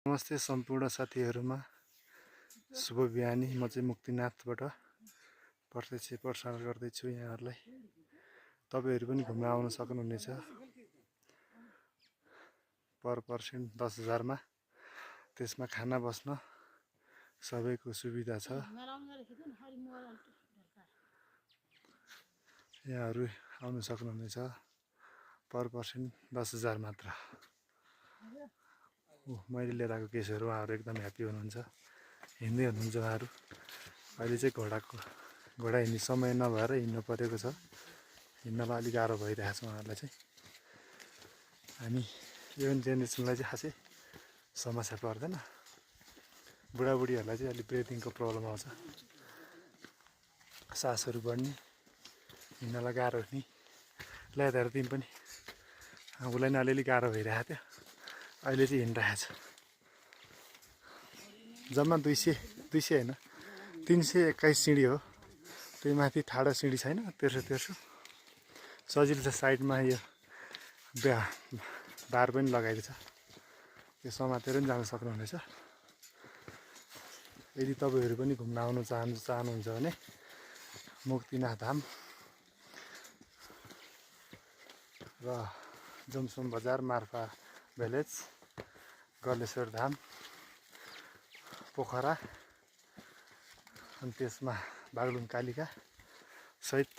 नमस्ते सम्पूर्ण साथीहरुमा शुभ बिहानी। म चाहिँ मुक्तिनाथबाट प्रत्यक्ष प्रसारण गर्दैछु यहाँहरुलाई। तपाईहरु पनि घुम्न आउन सक्नुहुनेछ। पर पर्सन 10,000 मा। त्यसमा खाना बस्न सबैको सुविधा छ। यहाँहरु आउन सक्नुहुनेछ। पर पर्सन 10,000 मात्र। मैले लिएर आएको केसहरु उहाँहरु एकदम ह्यापी हुनुहुन्छ। हिँड्दै हुनुहुन्छ उहाँहरु। अहिले चाहिँ घोडा हिँड्ने समय नभएर हिँड्नु परेको छ। हिँड्नमा अलि गाह्रो भइरहेछ उहाँहरुलाई चाहिँ। हामी यङ जेनेरेसनलाई चाहिँ खासै समस्या पर्दैन। बुढाबुढीहरुलाई चाहिँ अलि ब्रिथिङको प्रब्लम आउँछ। सासहरु बढ्ने, हिँड्नलाई गाह्रो हुने। ल्याएर दिन पनि उलाई नै अलिअलि गाह्रो भइरहेको थियो। अहिले चाहिँ हिँडिरहेछ। जम्मा 200 हैन 321 सिडी हो। त्यही माथि ठाडो सिडी छैन। तेर्सो सजिलो छ। साइडमा यो बार पनि लगाएको छ। यो समातेर पनि जान सक्नुहुनेछ। यदि तपाईहरु पनि घुम्न आउन चाहनुहुन्छ भने मुक्तिनाथ धाम र जमसोम बजार, मार्फा भिलेज, गलेश्वर धाम, पोखरा अनि त्यसमा बागलुङ कालिका सहित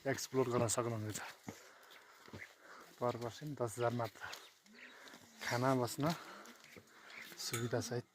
एक्सप्लोर गर्न सक्नुहुनेछ। पर पर्सन 10,000 मात्र। खाना बस्न सुविधा सहित